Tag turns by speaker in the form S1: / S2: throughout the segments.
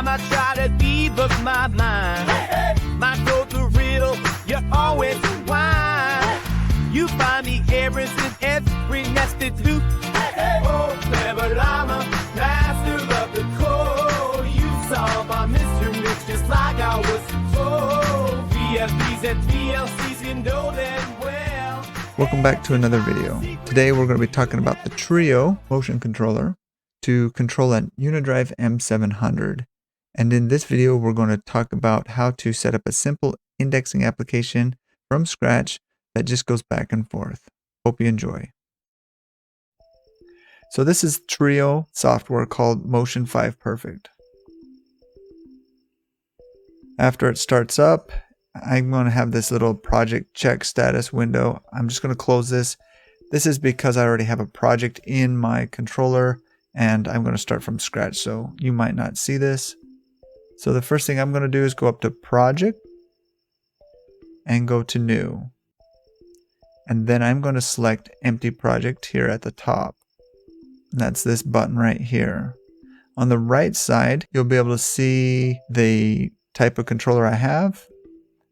S1: time I try to debug my mind, my code's a riddle, you always rewind. You find the errors in every nested loop. Oh, clever llama, master of the code. You solve our mysteries just like I was told. VFDs and VLCs, you know them well.
S2: Welcome back to another video. Today we're going to be talking about the Trio motion controller to control a Unidrive M700. And in this video we're going to talk about how to set up a simple indexing application from scratch that just goes back and forth. Hope you enjoy. So this is Trio software called Motion 5 Perfect. After it starts up, I'm going to have this little project check status window. I'm just going to close this. This is because I already have a project in my controller and I'm going to start from scratch, so you might not see this. So the first thing I'm going to do is go up to Project and go to New. And then I'm going to select Empty Project here at the top. And that's this button right here. On the right side, you'll be able to see the type of controller I have.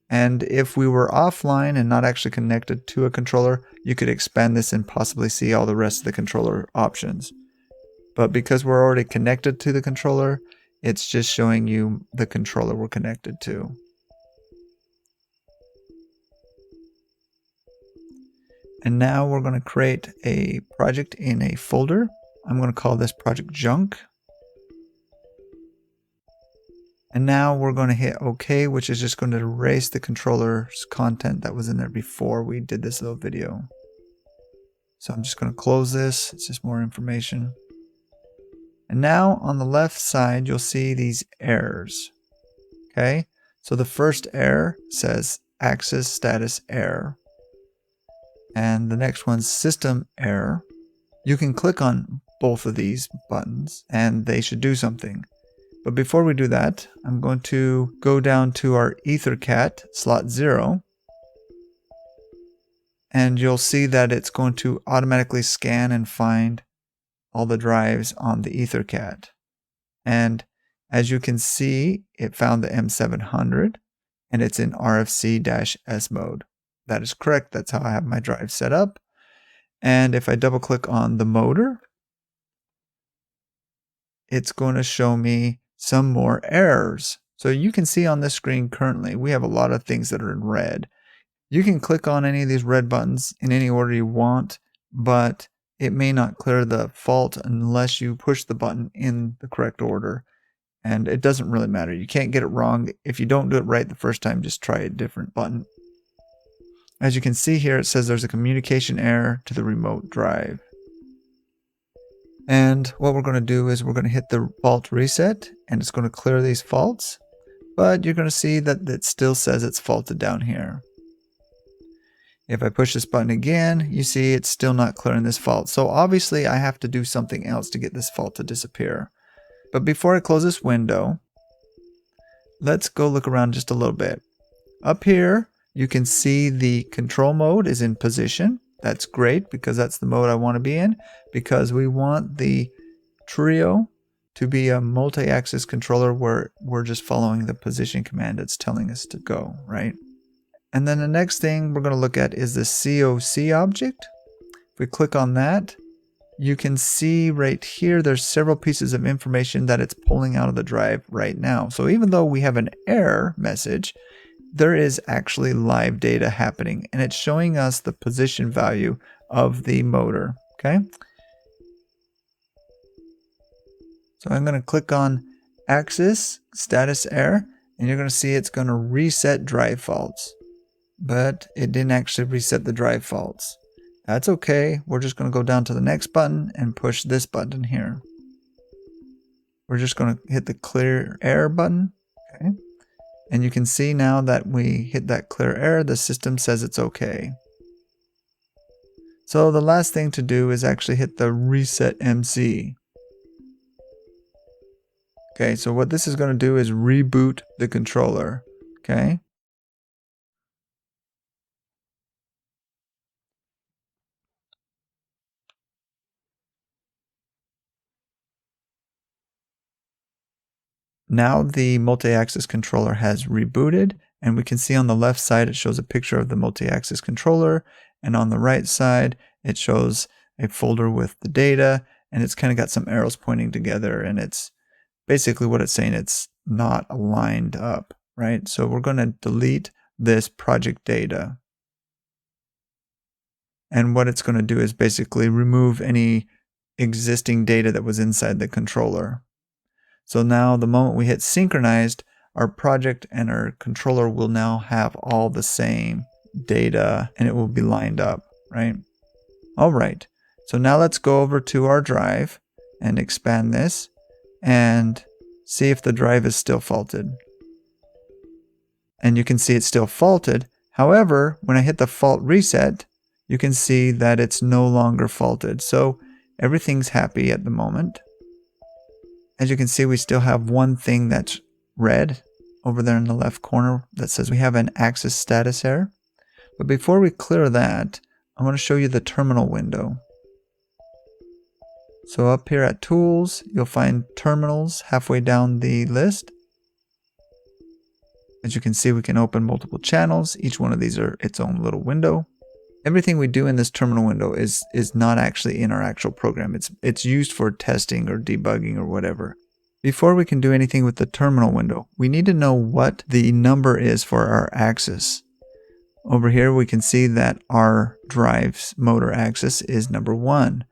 S2: And if we were offline and not actually connected to a controller, you could expand this and possibly see all the rest of the controller options. But because we're already connected to the controller, it's just showing you the controller we're connected to. And now we're going to create a project in a folder. I'm going to call this project junk. And now we're going to hit OK, which is just going to erase the controller's content that was in there before we did this little video. So I'm just going to close this. It's just more information. And now on the left side, you'll see these errors. Okay, so the first error says access status error. And the next one's system error. You can click on both of these buttons and they should do something. But before we do that, I'm going to go down to our Ethercat slot 0. And you'll see that it's going to automatically scan and find all the drives on the Ethercat. And as you can see, it found the M700 and it's in RFC-S mode. That is correct. That's how I have my drive set up. And if I double click on the motor, it's going to show me some more errors. So you can see on this screen currently, we have a lot of things that are in red. You can click on any of these red buttons in any order you want, but it may not clear the fault unless you push the button in the correct order. And it doesn't really matter. You can't get it wrong. If you don't do it right the first time, just try a different button. As you can see here, it says there's a communication error to the remote drive. And what we're going to do is we're going to hit the fault reset and it's going to clear these faults. But you're going to see that it still says it's faulted down here. If I push this button again, you see it's still not clearing this fault. So obviously I have to do something else to get this fault to disappear. But before I close this window, let's go look around just a little bit. Up here, you can see the control mode is in position. That's great because that's the mode I want to be in, because we want the Trio to be a multi-axis controller where we're just following the position command it's telling us to go, right? And then the next thing we're going to look at is the COC object. If we click on that, you can see right here there's several pieces of information that it's pulling out of the drive right now. So even though we have an error message, there is actually live data happening and it's showing us the position value of the motor. Okay, so I'm going to click on axis status error and you're going to see it's going to reset drive faults, but it didn't actually reset the drive faults. That's okay. We're just going to go down to the next button and push this button here. We're just going to hit the clear error button. Okay. And you can see now that we hit that clear error, the system says it's okay. So the last thing to do is actually hit the reset MC. Okay, so what this is going to do is reboot the controller. Okay. Now the multi-axis controller has rebooted, and we can see on the left side it shows a picture of the multi-axis controller, and on the right side it shows a folder with the data, and it's kind of got some arrows pointing together, and it's basically what it's saying, it's not aligned up, right? So we're going to delete this project data. And what it's going to do is basically remove any existing data that was inside the controller. So now the moment we hit synchronized, our project and our controller will now have all the same data and it will be lined up, right? All right. So now let's go over to our drive and expand this and see if the drive is still faulted. And you can see it's still faulted. However, when I hit the fault reset, you can see that it's no longer faulted. So everything's happy at the moment. As you can see, we still have one thing that's red over there in the left corner that says we have an access status error. But before we clear that, I want to show you the terminal window. So up here at Tools, you'll find Terminals halfway down the list. As you can see, we can open multiple channels. Each one of these are its own little window. Everything we do in this terminal window is not actually in our actual program. It's used for testing or debugging or whatever. Before we can do anything with the terminal window, we need to know what the number is for our axis. Over here we can see that our drive's motor axis is number 1.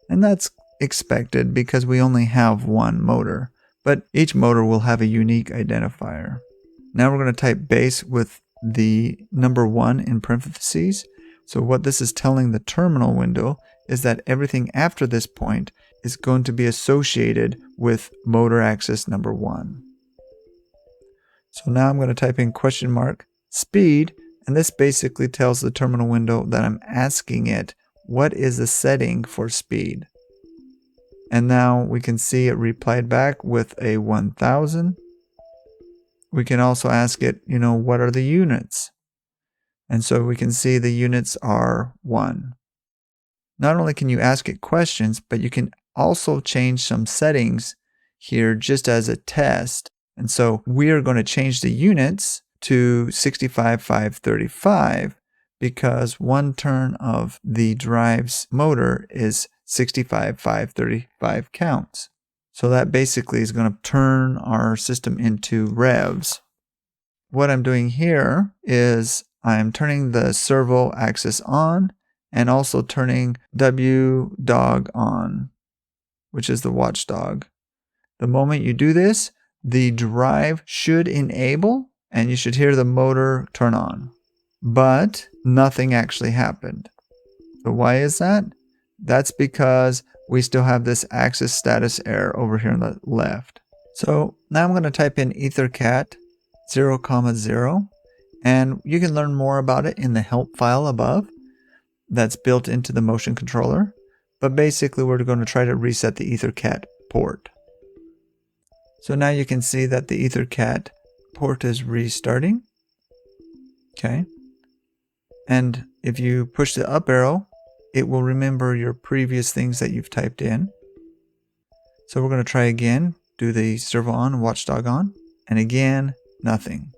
S2: And that's expected because we only have one motor. But each motor will have a unique identifier. Now we're going to type base with the number 1 in parentheses. So what this is telling the terminal window is that everything after this point is going to be associated with motor axis number 1. So now I'm going to type in question mark speed, and this basically tells the terminal window that I'm asking it what is the setting for speed. And now we can see it replied back with a 1000. We can also ask it, what are the units? And so we can see the units are 1. Not only can you ask it questions, but you can also change some settings here just as a test. And so we are going to change the units to 65,535 because one turn of the drive's motor is 65,535 counts. So that basically is going to turn our system into revs. What I'm doing here is I'm turning the servo axis on and also turning WDOG on, which is the watchdog. The moment you do this, the drive should enable and you should hear the motor turn on. But nothing actually happened. So why is that? That's because we still have this axis status error over here on the left. So now I'm going to type in Ethercat 0,0. And you can learn more about it in the help file above that's built into the motion controller. But basically we're going to try to reset the Ethercat port. So now you can see that the Ethercat port is restarting. Okay. And if you push the up arrow, it will remember your previous things that you've typed in. So we're going to try again, do the servo on, watchdog on, and again, nothing.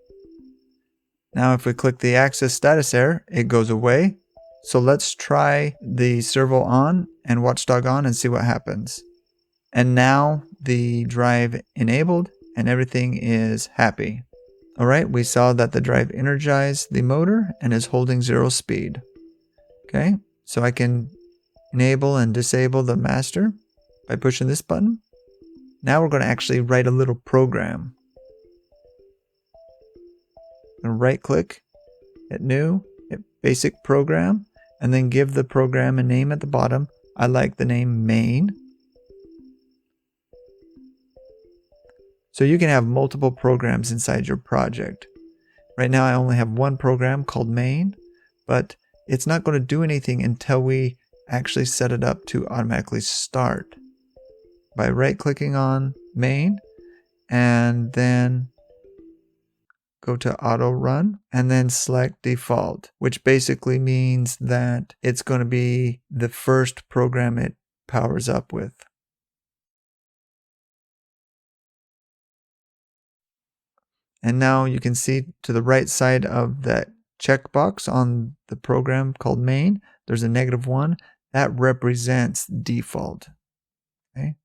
S2: Now if we click the access status error, it goes away. So let's try the servo on and watchdog on and see what happens. And now the drive enabled and everything is happy. Alright, we saw that the drive energized the motor and is holding 0 speed. Okay, so I can enable and disable the master by pushing this button. Now we're going to actually write a little program. I'm going to right click, hit new, hit basic program, and then give the program a name at the bottom. I like the name main. So you can have multiple programs inside your project. Right now I only have one program called main, but it's not going to do anything until we actually set it up to automatically start. By right clicking on main and then go to auto run and then select default, which basically means that it's going to be the first program it powers up with. And now you can see to the right side of that checkbox on the program called main, there's a -1. That represents default. Okay?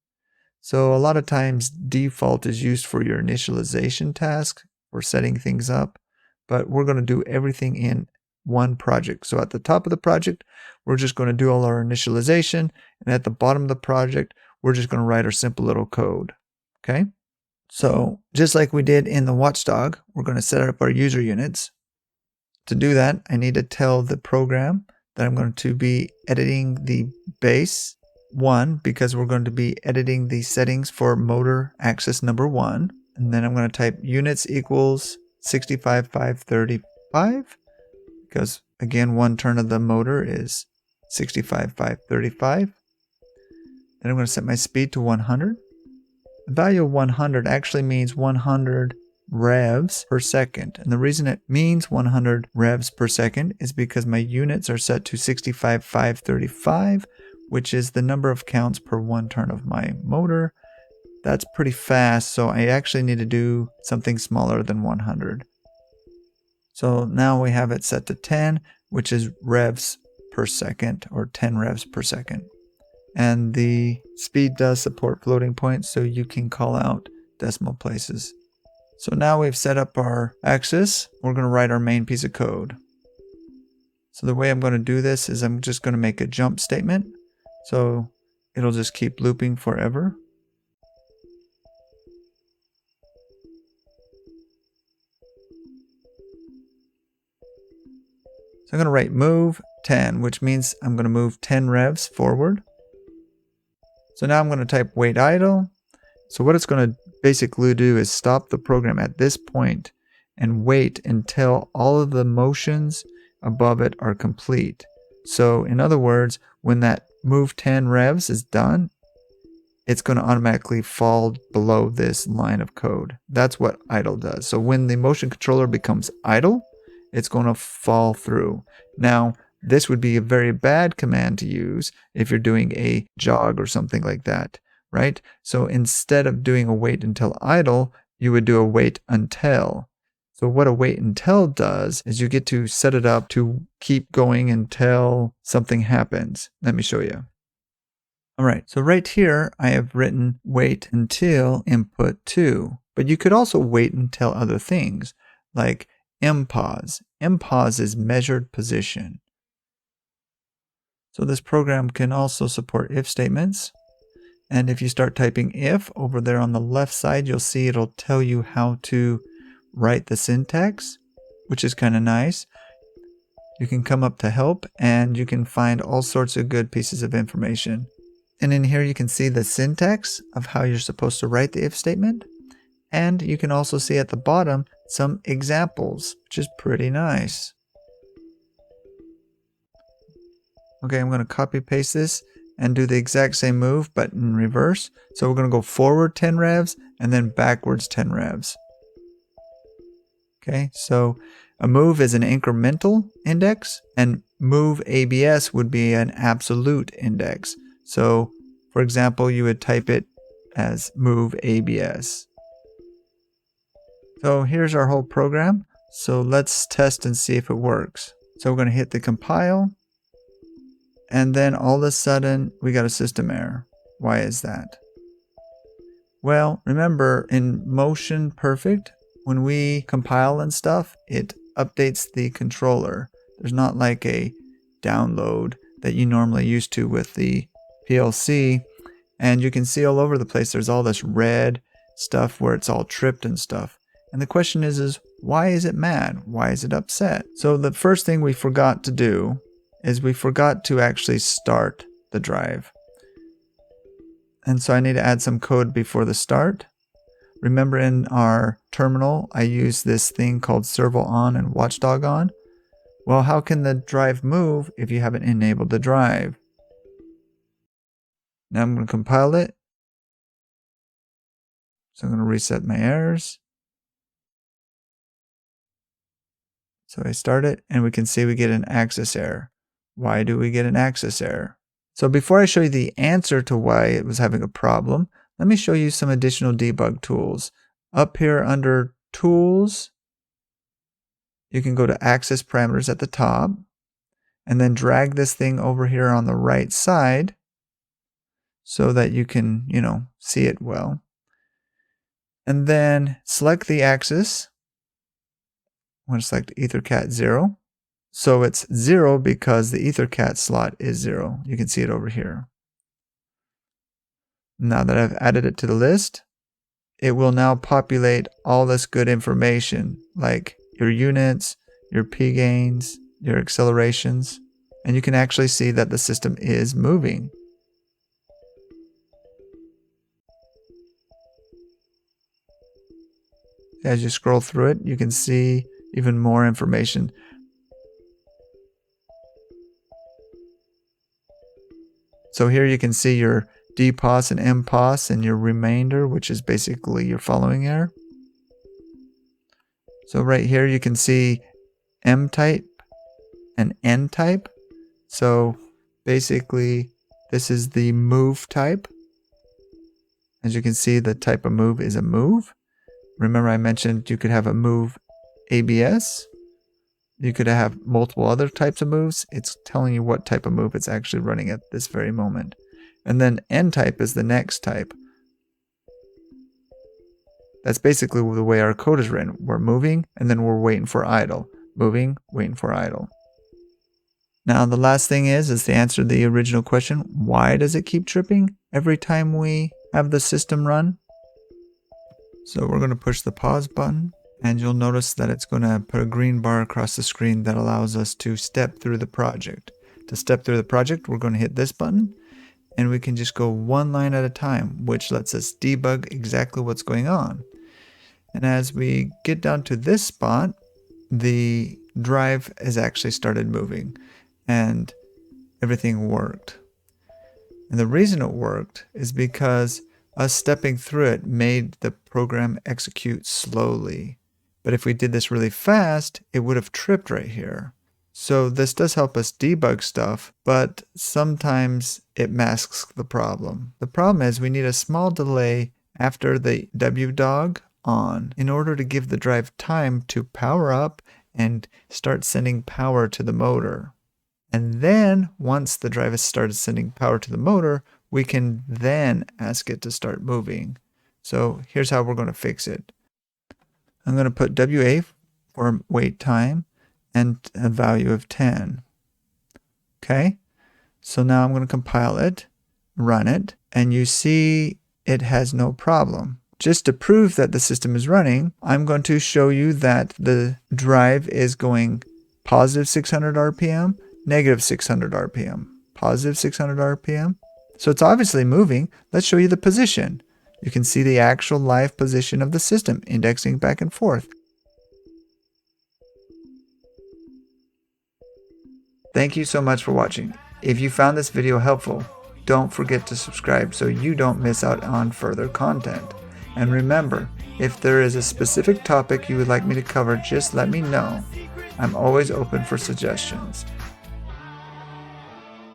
S2: So a lot of times default is used for your initialization task or setting things up, but we're going to do everything in one project. So at the top of the project, we're just going to do all our initialization, and at the bottom of the project, we're just going to write our simple little code. Okay? So just like we did in the watchdog, we're going to set up our user units. To do that, I need to tell the program that I'm going to be editing the base 1 because we're going to be editing the settings for motor axis number 1. And then I'm going to type units equals 65,535 because again, 1 turn of the motor is 65,535. Then I'm going to set my speed to 100. The value of 100 actually means 100 revs per second. And the reason it means 100 revs per second is because my units are set to 65,535, which is the number of counts per 1 turn of my motor. That's pretty fast, so I actually need to do something smaller than 100. So now we have it set to 10, which is revs per second, or 10 revs per second. And the speed does support floating points, so you can call out decimal places. So now we've set up our axis. We're going to write our main piece of code. So the way I'm going to do this is I'm just going to make a jump statement. So it'll just keep looping forever. So I'm going to write move 10, which means I'm going to move 10 revs forward. So now I'm going to type wait idle. So what it's going to basically do is stop the program at this point and wait until all of the motions above it are complete. So in other words, when that move 10 revs is done, it's going to automatically fall below this line of code. That's what idle does. So when the motion controller becomes idle, it's going to fall through. Now, this would be a very bad command to use if you're doing a jog or something like that, right? So instead of doing a wait until idle, you would do a wait until. So what a wait until does is you get to set it up to keep going until something happens. Let me show you. All right, so right here, I have written wait until input 2, but you could also wait until other things like mpause. Mpause is measured position. So this program can also support if statements. And if you start typing if over there on the left side, you'll see it'll tell you how to write the syntax, which is kind of nice. You can come up to help and you can find all sorts of good pieces of information. And in here you can see the syntax of how you're supposed to write the if statement. And you can also see at the bottom some examples, which is pretty nice. Okay, I'm going to copy paste this and do the exact same move, but in reverse. So we're going to go forward 10 revs and then backwards 10 revs. Okay, so a move is an incremental index and move ABS would be an absolute index. So for example, you would type it as move ABS. So here's our whole program. So let's test and see if it works. So we're going to hit the compile. And then all of a sudden, we got a system error. Why is that? Well, remember in Motion Perfect, when we compile and stuff, it updates the controller. There's not like a download that you normally used to with the PLC. And you can see all over the place, there's all this red stuff where it's all tripped and stuff. And the question is why is it mad? Why is it upset? So the first thing we forgot to do is we forgot to actually start the drive. And so I need to add some code before the start. Remember in our terminal, I use this thing called servo on and watchdog on. Well, how can the drive move if you haven't enabled the drive? Now I'm going to compile it. So I'm going to reset my errors. So I start it and we can see we get an access error. Why do we get an access error? So before I show you the answer to why it was having a problem, let me show you some additional debug tools. Up here under Tools, you can go to Access Parameters at the top, and then drag this thing over here on the right side so that you can, see it well. And then select the axis. I'm going to select EtherCat 0. So it's 0 because the EtherCat slot is 0. You can see it over here. Now that I've added it to the list, it will now populate all this good information like your units, your P gains, your accelerations, and you can actually see that the system is moving. As you scroll through it, you can see even more information. So here you can see your DPOS and MPOS and your remainder, which is basically your following error. So right here you can see M type and N type. So basically this is the move type. As you can see, the type of move is a move. Remember I mentioned you could have a move ABS. You could have multiple other types of moves. It's telling you what type of move it's actually running at this very moment. And then N type is the next type. That's basically the way our code is written. We're moving and then we're waiting for idle. Moving, waiting for idle. Now the last thing is to answer the original question, why does it keep tripping every time we have the system run? So we're going to push the pause button, and you'll notice that it's going to put a green bar across the screen that allows us to step through the project. To step through the project, we're going to hit this button, and we can just go one line at a time, which lets us debug exactly what's going on. And as we get down to this spot, the drive has actually started moving, and everything worked. And the reason it worked is because us stepping through it made the program execute slowly. But if we did this really fast, it would have tripped right here. So this does help us debug stuff, but sometimes it masks the problem. The problem is we need a small delay after the wdog on in order to give the drive time to power up and start sending power to the motor. And then once the drive has started sending power to the motor, we can then ask it to start moving. So here's how we're going to fix it. I'm going to put WA for wait time and a value of 10. Okay, so now I'm going to compile it, run it, and you see it has no problem. Just to prove that the system is running, I'm going to show you that the drive is going positive 600 RPM, negative 600 RPM, positive 600 RPM. So it's obviously moving. Let's show you the position. You can see the actual live position of the system indexing back and forth. Thank you so much for watching. If you found this video helpful, don't forget to subscribe so you don't miss out on further content. And remember, if there is a specific topic you would like me to cover, just let me know. I'm always open for suggestions.